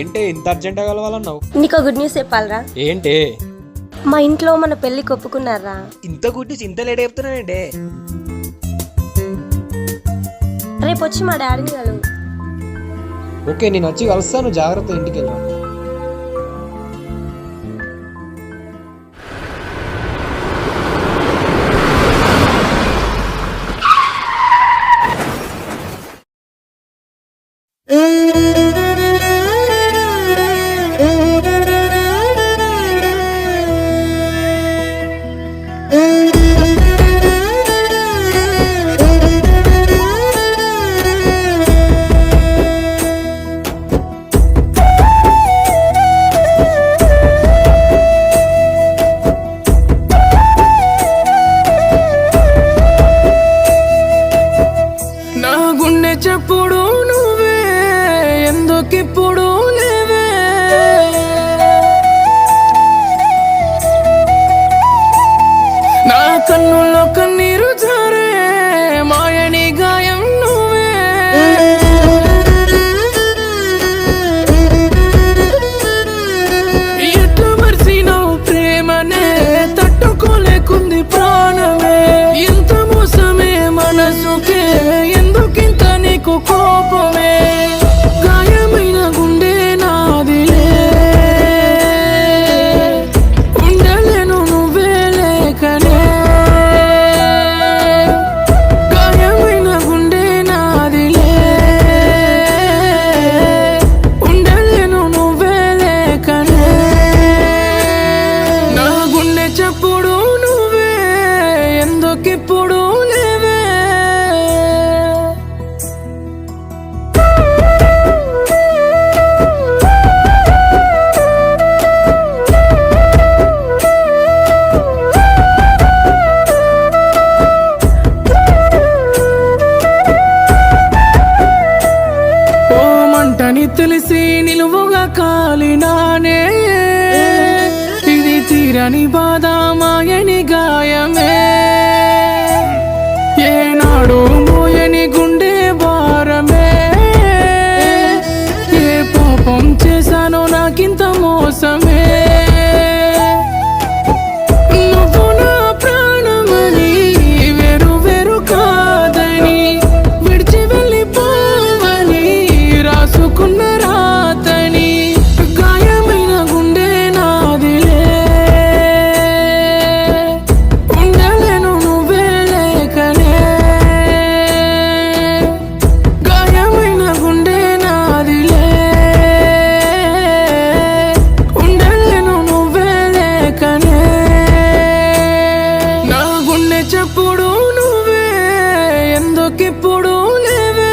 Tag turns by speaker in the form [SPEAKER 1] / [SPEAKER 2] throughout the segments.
[SPEAKER 1] ఏంటి ఇంత అర్జెంట్ గా కలవాలన్నావు?
[SPEAKER 2] నీకు గుడ్ న్యూస్ చెప్పాలరా.
[SPEAKER 1] ఏంటి?
[SPEAKER 2] మా ఇంట్లో మన పెళ్లి ఒప్పుకున్నారా.
[SPEAKER 1] ఇంత గుడ్ న్యూస్ ఇంత లేట్ చెప్తున్నానంటే?
[SPEAKER 2] రేపు వచ్చి మా డాడీని కలువు.
[SPEAKER 1] ఓకే, నేను వచ్చి కలుస్తాను. జాగ్రత్త, ఇంటికి వెళ్ళా.
[SPEAKER 3] చెప్పుడు నువ్వే ఎందుకిప్పుడు లేవే, నా కన్నుల్లో కన్నీరు జారే మాయని గాయం నువ్వే, ఎట్లా మర్చినావు ప్రేమనే తట్టుకోలేకుంది ప్రాణమే, ఇంత మోసమే మనసుకే ఎందుకింత నీకు కోపమే, గాయమైన గుండె నాదిలే ఉండలేను నువ్వే లేకనే, గాయమైన గుండె నాదిలే ఉండలేను నువ్వే లేకనే, నా గుండె చప్పుడు నువ్వే ఎందుకిప్పుడు లేవే. మంటని తెలిసి నిలువుగా కాలినానే, ఇది తీరని బాధ మాయని గాయమే, ఏనాడు మోయని గుండె భారమే, ఏ పాపం చేశానో నాకింత మోసమే, నువ్వు నా ప్రాణమని వేరు వేరు కాదని విడిచి వెళ్ళిపోవని రాసుకున్న రాతని, గాయమైన గుండె నాదిలే ఉండలేను నువ్వే లేకనే, గాయమైన గుండె నాదిలే ఉండలేను నువ్వే లేకనే, నా గుండె చప్పుడు నువ్వే ఎందుకిప్పుడు లేవే.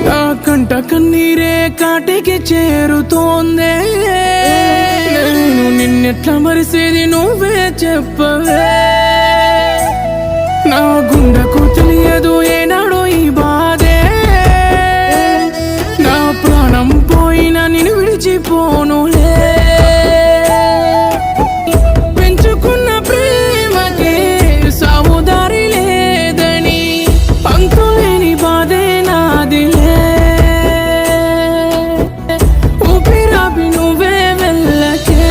[SPEAKER 3] నా కంట కన్నీరే కాటికి చేరుతోందే, నేను నిన్నెట్లా మరిసేది నువ్వే చెప్పవే, నా గుండెకు తెలియదు ఏనాడో ఈ బాధే, నా ప్రాణం పోయినా నేను విడిచిపోనులే, పెంచుకున్న ప్రేమకే సావుదారి లేదని అంతులేని బాధే నాదిలే, ఊపిరాపి నువ్వే వెళ్ళకే.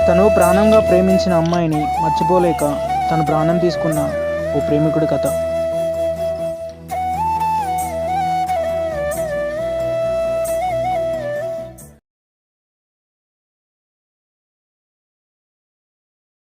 [SPEAKER 4] తను ప్రాణంగా ప్రేమించిన అమ్మాయిని మర్చిపోలేక తను ప్రాణం తీసుకున్న ఓ ప్రేమికుడి కథ.